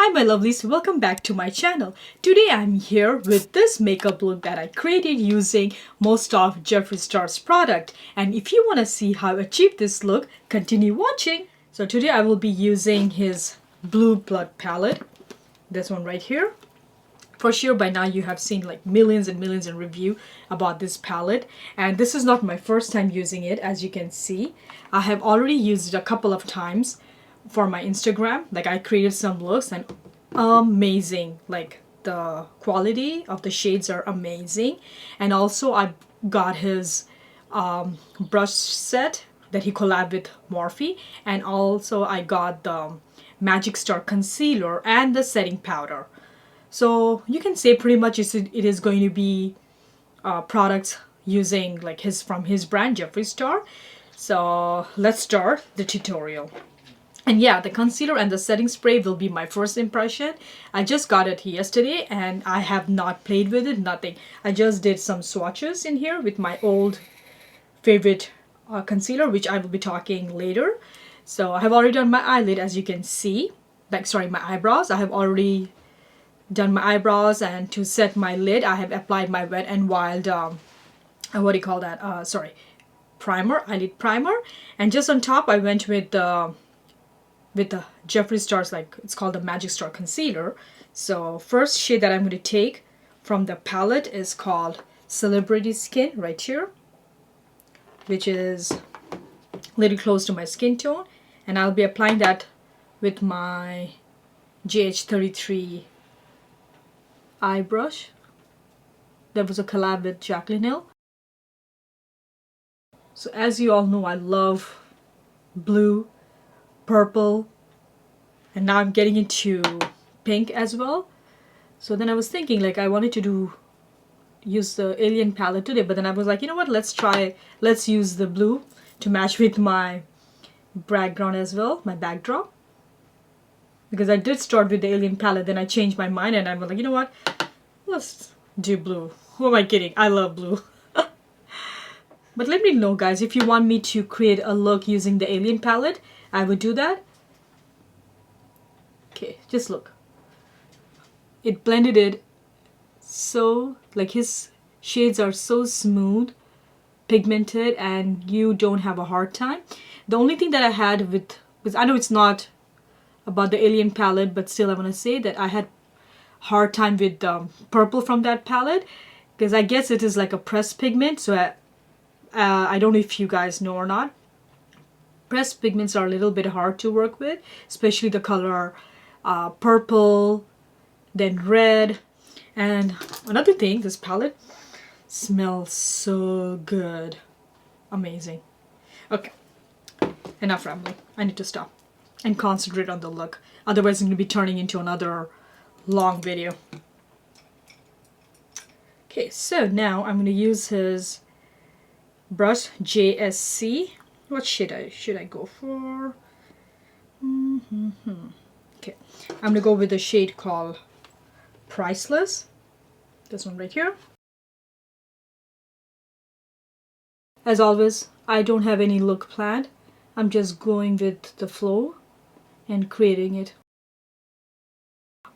Hi my lovelies, welcome back to my channel. Today I'm here with this makeup look that I created using most of Jeffree Star's product. And if you want to see how I achieved this look, continue watching. So today I will be using his Blue Blood palette. This one right here. For sure by now you have seen like millions and millions in review about this palette. And this is not my first time using it, as you can see. I have already used it a couple of times for my Instagram. Like I created some looks and amazing. Like the quality of the shades are amazing. And also I got his brush set that he collabed with Morphe, and also I got the Magic Star concealer and the setting powder. So you can say pretty much it is going to be products using like from his brand Jeffree Star. So let's start the tutorial. And yeah, the concealer and the setting spray will be my first impression. I just got it yesterday and I have not played with it, nothing. I just did some swatches in here with my old favorite concealer, which I will be talking later. So I have already done my eyelid, as you can see. My eyebrows. I have already done my eyebrows, and to set my lid I have applied my Wet n Wild primer, eyelid primer. And just on top I went with the Jeffree Star's, like it's called the Magic Star concealer. So first shade that I'm going to take from the palette is called Celebrity Skin right here, which is a little close to my skin tone, and I'll be applying that with my GH33 eye brush. That was a collab with Jaclyn Hill. So as you all know, I love blue, purple, and now I'm getting into pink as well. So then I was thinking like I wanted to use the Alien palette today, but then I was like, you know what, let's use the blue to match with my background as well, my backdrop. Because I did start with the Alien palette, then I changed my mind and I'm like, you know what, let's do blue. Who am I kidding? I love blue. But let me know guys, if you want me to create a look using the Alien palette, I would do that. Okay, just look. It blended it so, like his shades are so smooth, pigmented, and you don't have a hard time. The only thing that I had because I know it's not about the Alien palette, but still I want to say that I had hard time with purple from that palette, because I guess it is like a pressed pigment. So I don't know if you guys know or not. Pressed pigments are a little bit hard to work with, especially the color purple, then red. And another thing, this palette smells so good. Amazing. Okay, enough rambling. I need to stop and concentrate on the look. Otherwise, I'm going to be turning into another long video. Okay, so now I'm going to use his brush JSC. What shade should I go for? Okay, I'm going to go with the shade called Priceless. This one right here. As always, I don't have any look planned. I'm just going with the flow and creating it.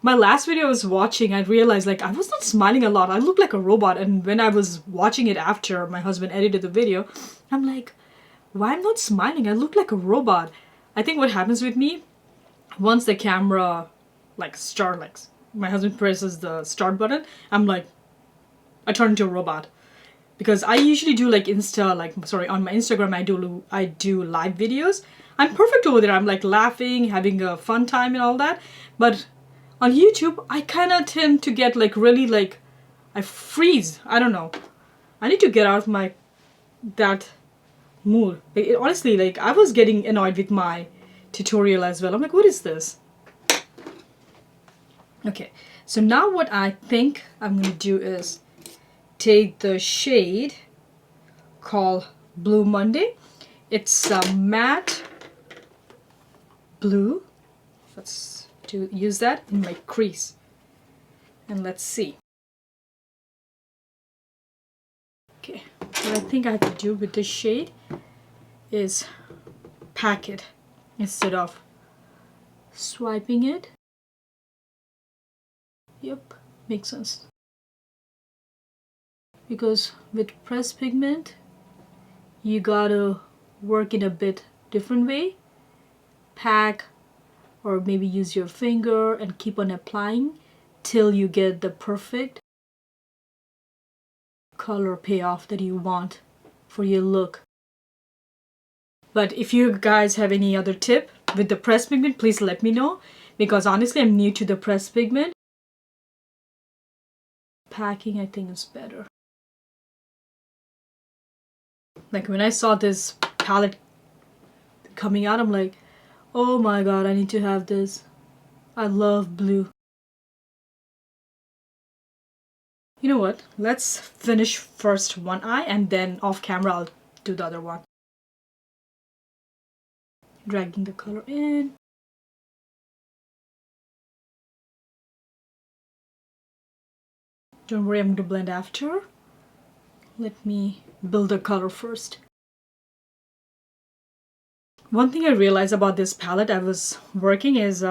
My last video I was watching, I realized like I was not smiling a lot. I looked like a robot, and when I was watching it after my husband edited the video, I'm like, why I'm not smiling? I look like a robot. I think what happens with me, once the camera my husband presses the start button, I'm like, I turn into a robot. Because I usually do like on my Instagram I do live videos. I'm perfect over there. I'm like laughing, having a fun time and all that. But on YouTube, I kind of tend to get like really like, I freeze. I don't know. I need to get out of that mood. Honestly, like I was getting annoyed with my tutorial as well. I'm like, what is this? Okay, so now what I think I'm going to do is take the shade called Blue Monday. It's a matte blue. Let's use that in my crease. And let's see. Okay, what I think I have to do with this shade is pack it instead of swiping it. Yep, makes sense. Because with pressed pigment, you gotta work in a bit different way. Pack or maybe use your finger and keep on applying till you get the perfect color payoff that you want for your look. But if you guys have any other tip with the pressed pigment, please let me know, because honestly I'm new to the pressed pigment. Packing, I think, is better. Like when I saw this palette coming out, I'm like, oh my god, I need to have this. I love blue. You know what? Let's finish first one eye and then off camera I'll do the other one. Dragging the color in. Don't worry, I'm going to blend after. Let me build the color first. One thing I realized about this palette I was working is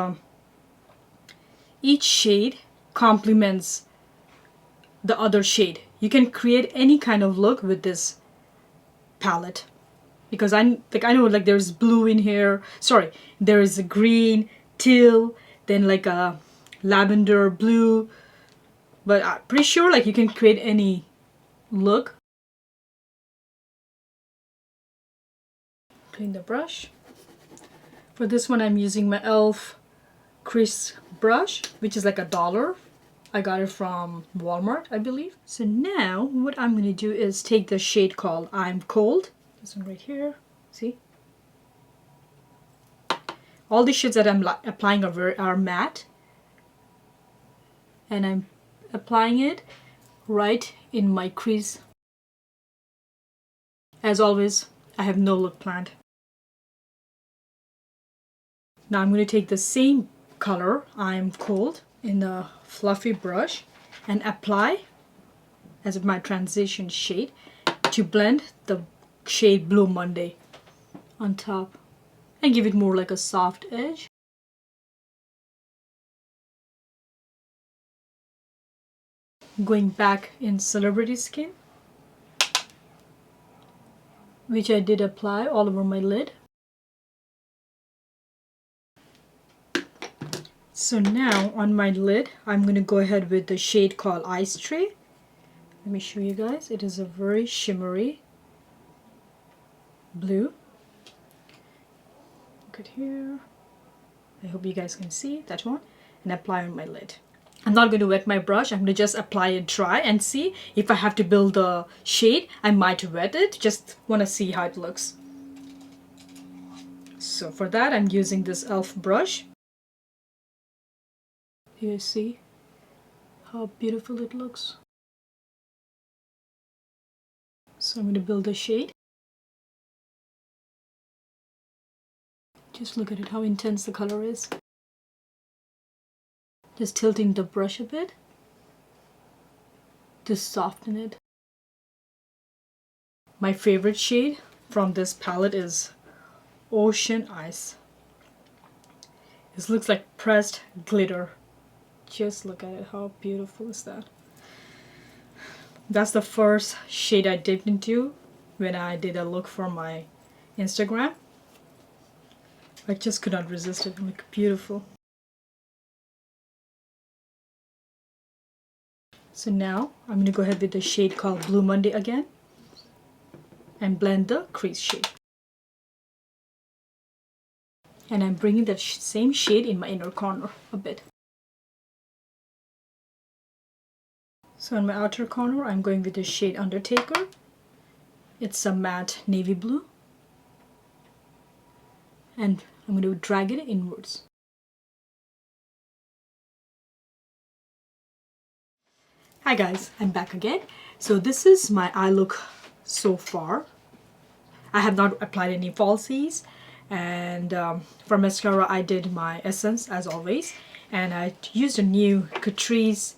each shade complements the other shade. You can create any kind of look with this palette, because I know like there's blue in here. Sorry, there is a green, teal, then like a lavender blue, but I'm pretty sure like you can create any look. Clean the brush. For this one I'm using my e.l.f. crease brush, which is like $1. I got it from Walmart, I believe. So now what I'm going to do is take the shade called I'm Cold. This one right here. See? All the shades that I'm applying are matte. And I'm applying it right in my crease. As always, I have no look planned. Now I'm going to take the same color, I'm Cold, in a fluffy brush and apply as my transition shade to blend the shade Blue Monday on top and give it more like a soft edge. Going back in Celebrity Skin, which I did apply all over my lid. So now on my lid, I'm going to go ahead with the shade called Ice Tray. Let me show you guys. It is a very shimmery blue. Look at here. I hope you guys can see that one. And apply on my lid. I'm not going to wet my brush. I'm going to just apply it dry and see if I have to build the shade. I might wet it. Just want to see how it looks. So for that, I'm using this e.l.f. brush. You see how beautiful it looks. So I'm going to build a shade. Just look at it, how intense the color is. Just tilting the brush a bit to soften it. My favorite shade from this palette is Ocean Ice. This looks like pressed glitter. Just look at it, how beautiful is that? That's the first shade I dipped into when I did a look for my Instagram. I just could not resist it. Look beautiful. So now I'm going to go ahead with the shade called Blue Monday again and blend the crease shade. And I'm bringing that same shade in my inner corner a bit. So in my outer corner, I'm going with the shade Undertaker. It's a matte navy blue. And I'm going to drag it inwards. Hi guys, I'm back again. So this is my eye look so far. I have not applied any falsies. And for mascara, I did my Essence as always. And I used a new Catrice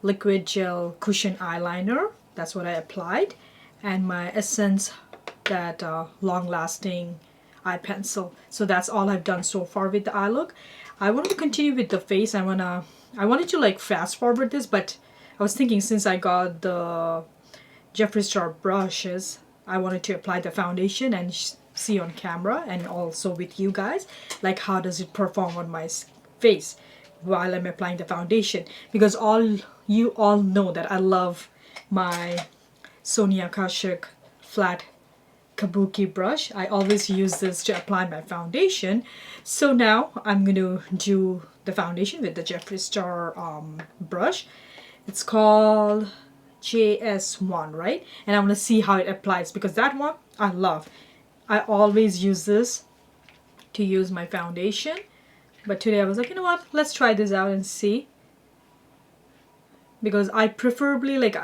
liquid gel cushion eyeliner. That's what I applied. And my Essence, that long lasting eye pencil. So that's all I've done so far with the eye look. I wanted to continue with the face. I wanted to like fast forward this, but I was thinking since I got the Jeffree Star brushes, I wanted to apply the foundation and see on camera and also with you guys, like how does it perform on my face while I'm applying the foundation. Because you all know that I love my Sonia Kashuk flat kabuki brush. I always use this to apply my foundation. So now I'm going to do the foundation with the Jeffree Star brush. It's called JS1, right? And I want to see how it applies because that one I love. I always use this to use my foundation. But today I was like, you know what? Let's try this out and see. Because I preferably, like,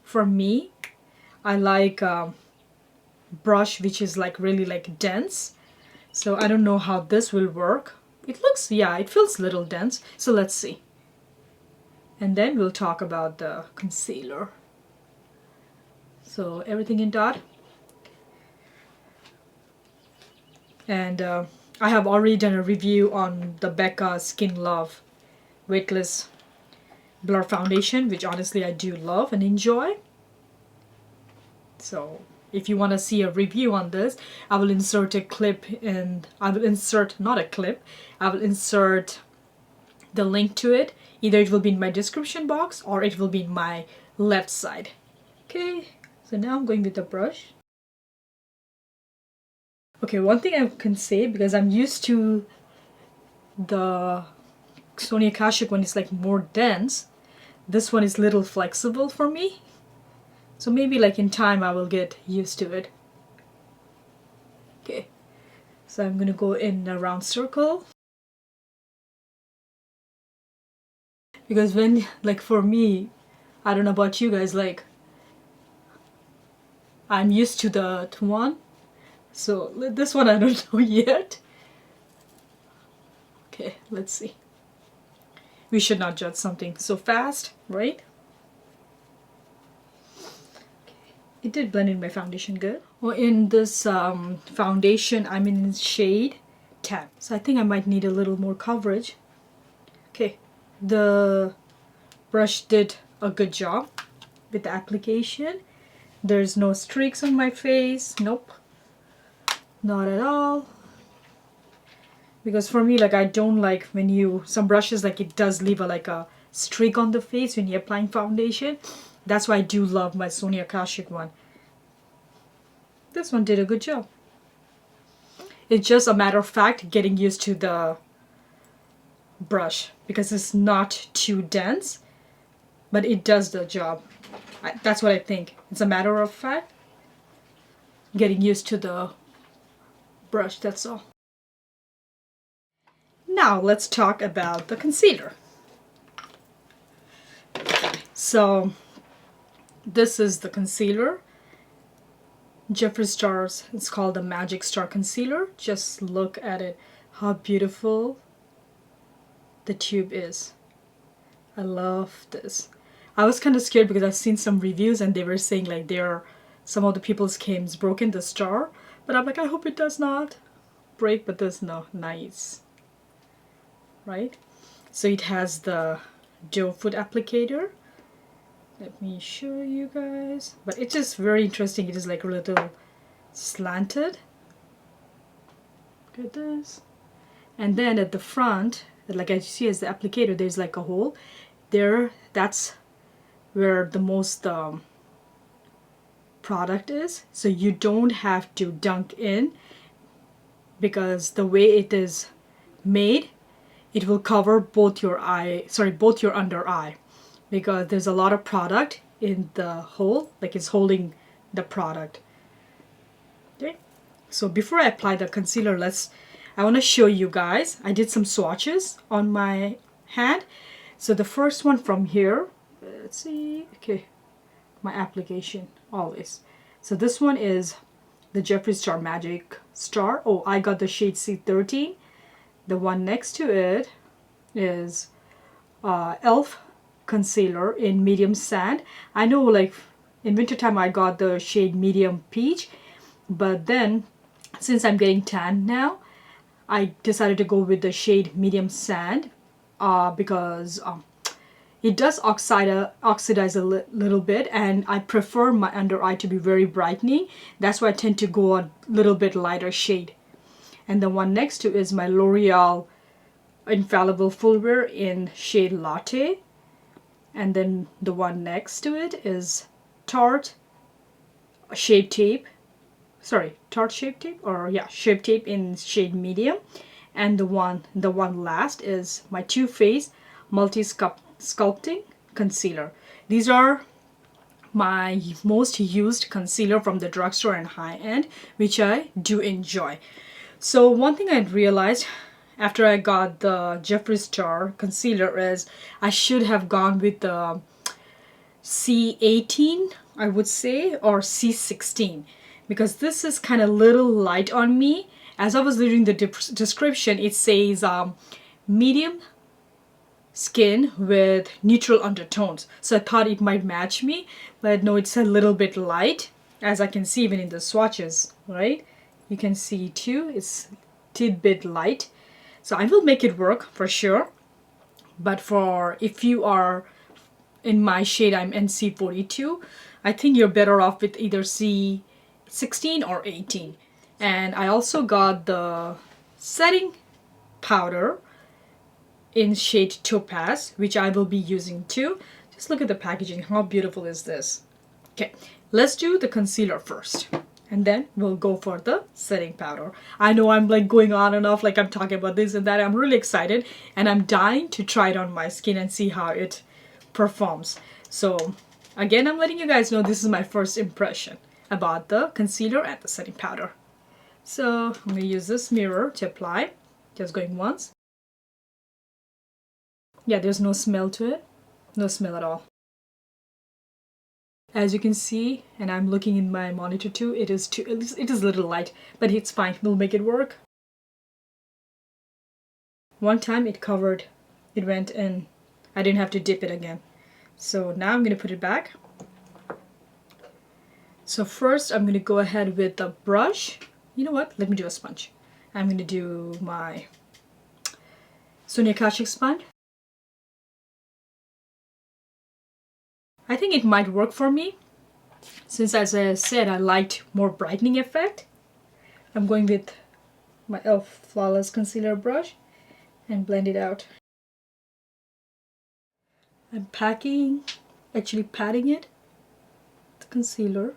for me, I like brush which is like really like dense. So I don't know how this will work. It looks, yeah, it feels a little dense. So let's see. And then we'll talk about the concealer. So everything in dot. And I have already done a review on the Becca Skin Love Weightless Blur Foundation, which honestly I do love and enjoy. So if you want to see a review on this, I will insert a clip and I will insert, not a clip, I will insert the link to it. Either it will be in my description box or it will be in my left side. Okay, so now I'm going with the brush. Okay, one thing I can say, because I'm used to the Sonia Kashuk one is like more dense, this one is little flexible for me. So maybe like in time I will get used to it. Okay, so I'm gonna go in a round circle. Because when, like for me, I don't know about you guys, like I'm used to the one. So this one I don't know yet. Okay, let's see. We should not judge something so fast, right? Okay. It did blend in my foundation good. Well, in this foundation, I'm in shade 10. So I think I might need a little more coverage. Okay, the brush did a good job with the application. There's no streaks on my face. Nope. Not at all. Because for me, like I don't like when you, some brushes like it does leave like a streak on the face when you're applying foundation. That's why I do love my Sonia Kashuk one. This one did a good job. It's just a matter of fact getting used to the brush because it's not too dense, but it does the job. That's what I think. It's a matter of fact getting used to the brush, that's all. Now let's talk about the concealer. So this is the concealer. Jeffree Star's, it's called the Magic Star Concealer. Just look at it, how beautiful the tube is. I love this. I was kind of scared because I've seen some reviews and they were saying like some of the people's came's broken the star. But I'm like, I hope it does not break, but there's no, nice. Right? So it has the doe foot applicator. Let me show you guys. But it's just very interesting. It is like a little slanted. Look at this. And then at the front, like as you see as the applicator, there's like a hole. There, that's where the most product is. So you don't have to dunk in because the way it is made, it will cover both your both your under eye, because there's a lot of product in the hole, like it's holding the product. Okay, so before I apply the concealer, I want to show you guys. I did some swatches on my hand. So the first one from here, let's see, okay, my application always. So this one is the Jeffree Star Magic Star. Oh, I got the shade C13. The one next to it is e.l.f. concealer in medium sand. I know like in wintertime I got the shade medium peach, but then since I'm getting tan now, I decided to go with the shade Medium Sand because it does oxidize a little bit, and I prefer my under eye to be very brightening. That's why I tend to go a little bit lighter shade. And the one next to is my L'Oreal Infallible Full Wear in shade Latte. And then the one next to it is Tarte Shape Tape. Sorry, Tarte Shape Tape, or yeah, Shape Tape in shade Medium. And the one last is my Too Faced Multi Sculpting Concealer. These are my most used concealer from the drugstore and high-end, which I do enjoy. So one thing I realized after I got the Jeffree Star concealer is I should have gone with the C18, I would say, or C16, because this is kind of little light on me. As I was reading the description, it says medium skin with neutral undertones. So I thought it might match me, but no, it's a little bit light, as I can see even in the swatches, right? You can see too, it's a tidbit light. So I will make it work for sure. But for if you are in my shade, I'm NC42, I think you're better off with either C16 or 18. And I also got the setting powder in shade Topaz, which I will be using too. Just look at the packaging. How beautiful is this? Okay, let's do the concealer first, and then we'll go for the setting powder. I know I'm like going on and off, like I'm talking about this and that. I'm really excited, and I'm dying to try it on my skin and see how it performs. So again, I'm letting you guys know this is my first impression about the concealer and the setting powder. So I'm going to use this mirror to apply. Just going once. Yeah, there's no smell to it. No smell at all. As you can see, and I'm looking in my monitor too, it is a little light, but it's fine. We'll make it work. One time it covered, it went in. I didn't have to dip it again. So now I'm going to put it back. So first I'm going to go ahead with the brush. You know what? Let me do a sponge. I'm going to do my Sonia Kashuk sponge. I think it might work for me, since as I said I liked more brightening effect. I'm going with my e.l.f. Flawless Concealer brush and blend it out. I'm patting it, the concealer.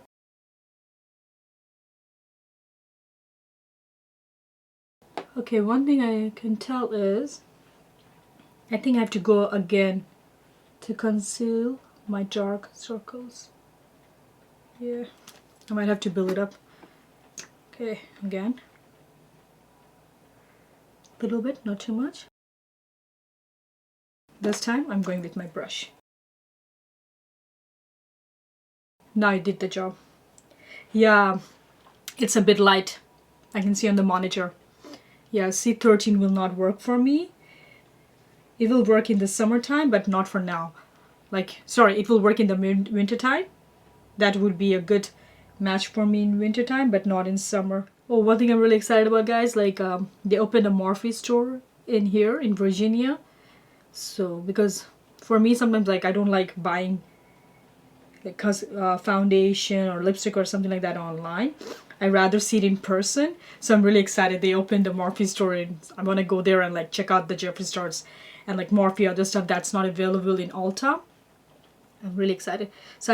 Okay, one thing I can tell is I think I have to go again to conceal my dark circles. Yeah, I might have to build it up. Okay, again. A little bit, not too much. This time I'm going with my brush. Now I did the job. Yeah, it's a bit light. I can see on the monitor. Yeah, C13 will not work for me. It will work in the summertime, but not for now. Like, sorry, it will work in the winter time. That would be a good match for me in winter time, but not in summer. Oh, one thing I'm really excited about, guys, like they opened a Morphe store in here in Virginia. So because for me sometimes like I don't like buying like foundation or lipstick or something like that online. I rather see it in person. So I'm really excited they opened the Morphe store, and I want to go there and like check out the Jeffree Stars and like Morphe other stuff that's not available in Ulta. I'm really excited. So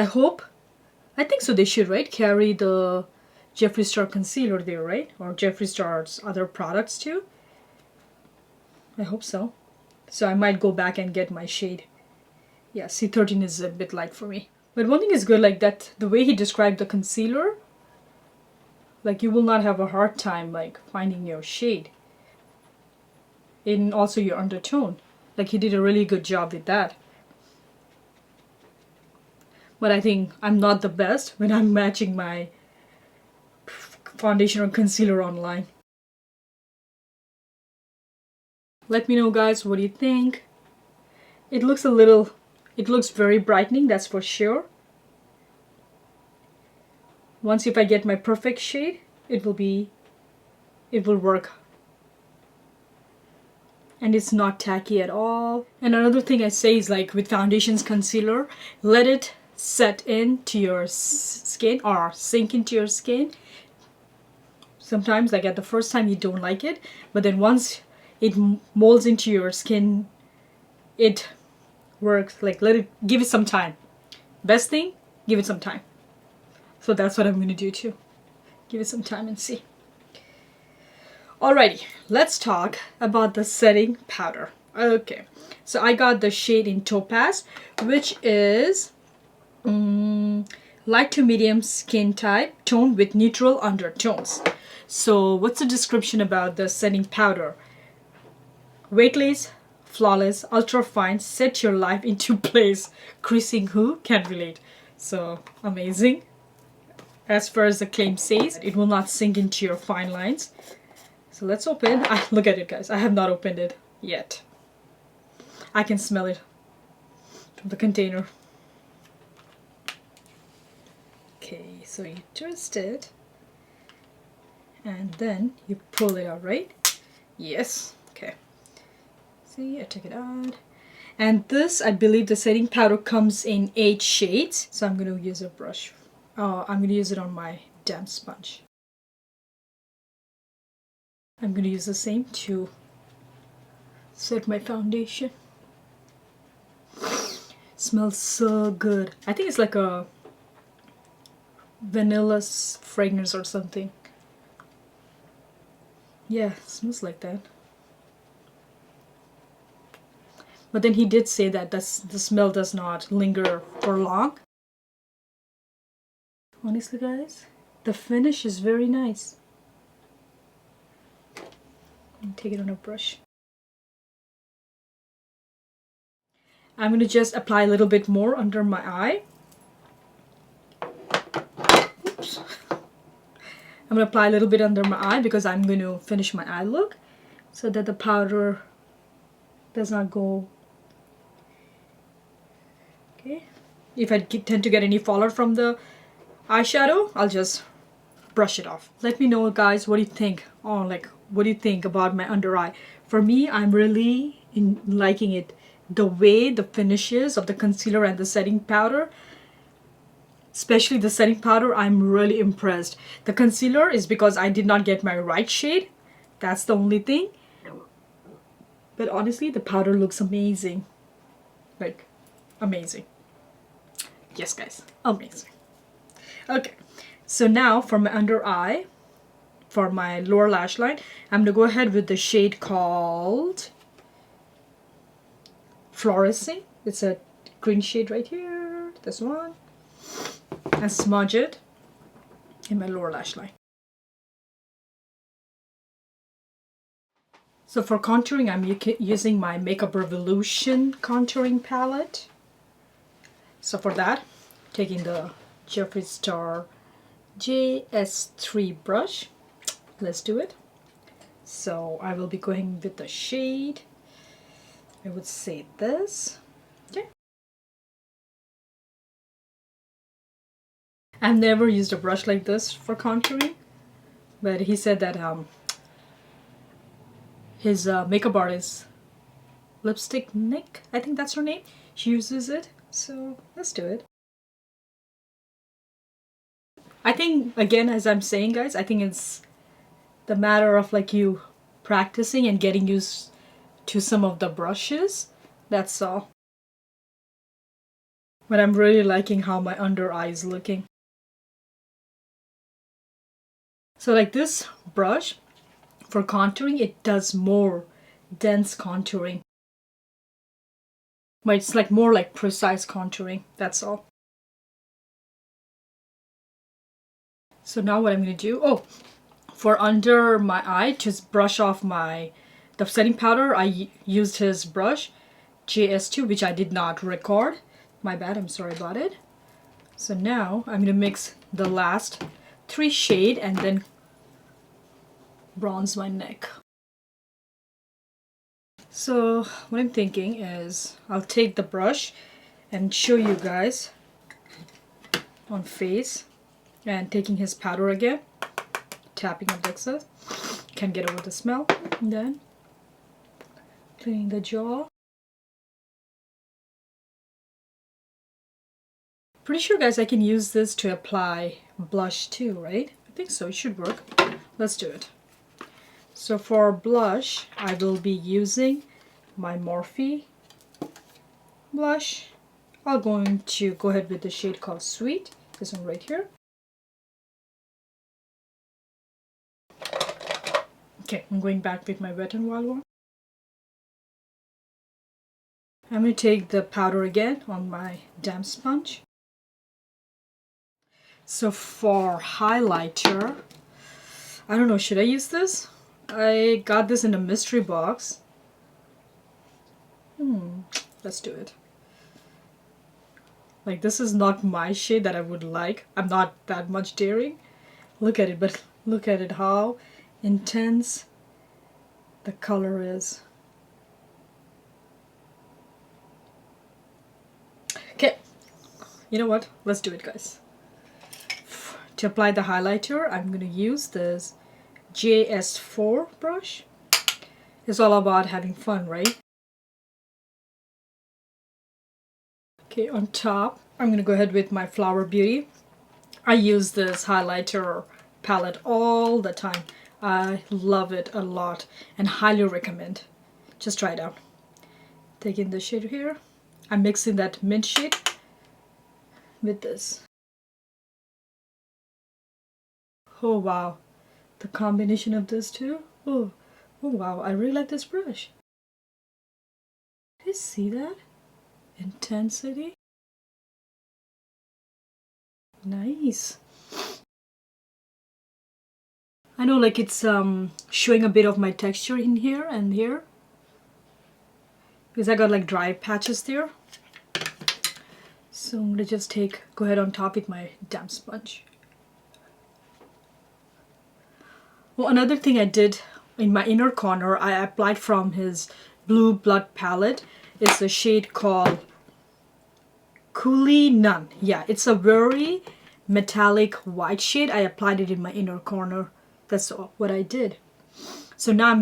I think so they should, right, carry the Jeffree Star concealer there, right? Or Jeffree Star's other products too. I hope so. So I might go back and get my shade. Yeah, C13 is a bit light for me. But one thing is good, like that, the way he described the concealer, like you will not have a hard time like finding your shade. And also your undertone. Like he did a really good job with that. But I think I'm not the best when I'm matching my foundation or concealer online. Let me know, guys, what do you think? It looks very brightening, that's for sure. Once if I get my perfect shade, it will work and it's not tacky at all. And another thing I say is, like with foundations, concealer, let it set into your skin or sink into your skin. Sometimes, like at the first time, you don't like it, but then once it molds into your skin, it works. Like, let it, give it some time. Best thing, give it some time. So that's what I'm going to do too. Give it some time and see. Alrighty, let's talk about the setting powder. Okay, so I got the shade in Topaz, which is light to medium skin type, tone with neutral undertones. So what's the description about the setting powder? Weightless, flawless, ultra fine, set your life into place. Creasing who can relate? So amazing. As far as the claim says, it will not sink into your fine lines. So let's open. Look at it, guys. I have not opened it yet. I can smell it from the container. Okay, so you twist it and then you pull it out, right? Yes. Okay. See, I took it out. And this, I believe the setting powder comes in 8 shades. So I'm going to use a brush. I'm going to use it on my damp sponge. I'm going to use the same to set my foundation. Smells so good. I think it's like a vanilla fragrance or something. Yeah, it smells like that. But then he did say that the smell does not linger for long. Honestly, guys, the finish is very nice. Take it on a brush. I'm going to just apply a little bit more under my eye. Oops. I'm going to apply a little bit under my eye because I'm going to finish my eye look so that the powder does not go. Okay. If I tend to get any fallout from the eyeshadow, I'll just brush it off. Let me know, guys, what do you think? Oh, like, what do you think about my under eye? For me, I'm really liking it. The way the finishes of the concealer and the setting powder, especially the setting powder, I'm really impressed. The concealer is because I did not get my right shade. That's the only thing. But honestly, the powder looks amazing. Like, amazing. Yes, guys, amazing. Okay, so now for my under eye, for my lower lash line, I'm gonna go ahead with the shade called Fluorescing. It's a green shade right here, this one, and smudge it in my lower lash line. So for contouring, I'm using my Makeup Revolution contouring palette. So for that, taking the Jeffree Star JS3 brush. Let's do it. So I will be going with the shade, I would say this. Okay. I've never used a brush like this for contouring, but he said that his makeup artist, Lipstick Nick, I think that's her name, she uses it. So let's do it. I think, again, as I'm saying, guys, I think it's the matter of like you practicing and getting used to some of the brushes. That's all. But I'm really liking how my under eye is looking. So like this brush, for contouring, it does more dense contouring. But it's like more like precise contouring. That's all. So now what I'm going to do, for under my eye, just brush off the setting powder. I used his brush, JS2, which I did not record. My bad, I'm sorry about it. So now I'm going to mix the last 3 shades and then bronze my neck. So what I'm thinking is I'll take the brush and show you guys on face, and taking his powder again, tapping on the excess, can't get over the smell, and then Cleaning the jaw. Pretty sure, guys, I can use this to apply blush too, right? I think so. It should work. Let's do it. So for blush, I will be using my Morphe blush. I'm going to go ahead with the shade called Sweet. This one right here. Okay, I'm going back with my Wet n Wild one. I'm going to take the powder again on my damp sponge. So for highlighter, I don't know, should I use this? I got this in a mystery box. Let's do it. Like, this is not my shade that I would like. I'm not that much daring. Look at it, but look at it, how intense the color is. Okay, you know what? Let's do it, guys. To apply the highlighter, I'm going to use this JS4 brush. It's all about having fun, right? Okay, on top, I'm going to go ahead with my Flower Beauty. I use this highlighter palette all the time. I love it a lot and highly recommend. Just try it out. Taking the shade here. I'm mixing that mint shade with this. Oh wow, the combination of this two. Oh wow, I really like this brush. Do you see that? Intensity. Nice. I know, like, it's showing a bit of my texture in here and here because I got like dry patches there. So I'm gonna just go ahead on top with my damp sponge. Well, another thing I did in my inner corner, I applied from his Blue Blood palette. It's a shade called Coolie Nun. Yeah, it's a very metallic white shade. I applied it in my inner corner. That's what I did. So now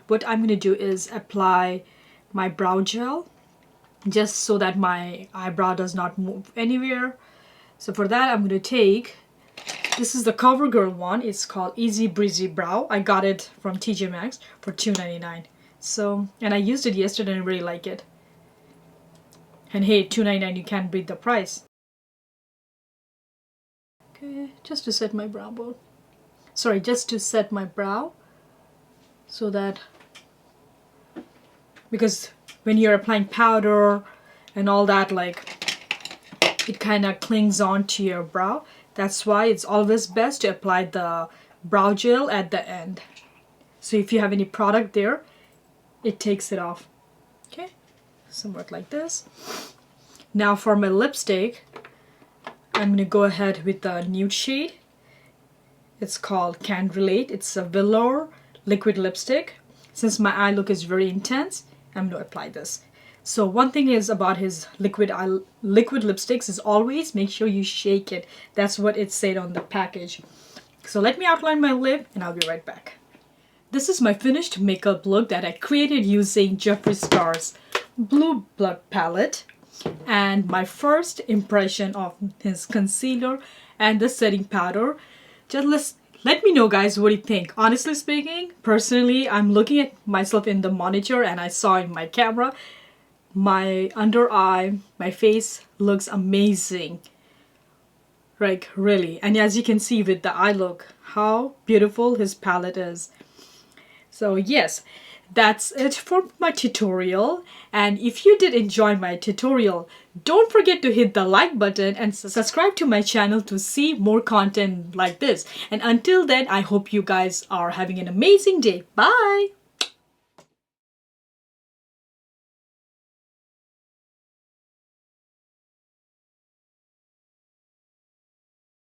what I'm gonna do is apply my brow gel, just so that my eyebrow does not move anywhere. So for that, I'm gonna take, this is the CoverGirl one. It's called Easy Breezy Brow. I got it from TJ Maxx for $2.99. So, and I used it yesterday and I really like it. And hey, $2.99, you can't beat the price. Okay, just to set my brow bone. Sorry, just to set my brow, so that, because when you're applying powder and all that, like, it kind of clings on to your brow. That's why it's always best to apply the brow gel at the end. So if you have any product there, it takes it off. Okay, somewhat like this. Now for my lipstick, I'm going to go ahead with the nude shade. It's called Can't Relate. It's a velour liquid lipstick. Since my eye look is very intense, I'm going to apply this. So one thing is about his liquid lipsticks is always make sure you shake it. That's what it said on the package. So let me outline my lip and I'll be right back. This is my finished makeup look that I created using Jeffree Star's Blue Blood palette. And my first impression of his concealer and the setting powder. Just let me know, guys, what you think. Honestly speaking, personally, I'm looking at myself in the monitor and I saw in my camera, my under eye, my face looks amazing. Like, really. And as you can see with the eye look, how beautiful his palette is. So yes, that's it for my tutorial. And if you did enjoy my tutorial, don't forget to hit the like button and subscribe to my channel to see more content like this. And until then, I hope you guys are having an amazing day. Bye!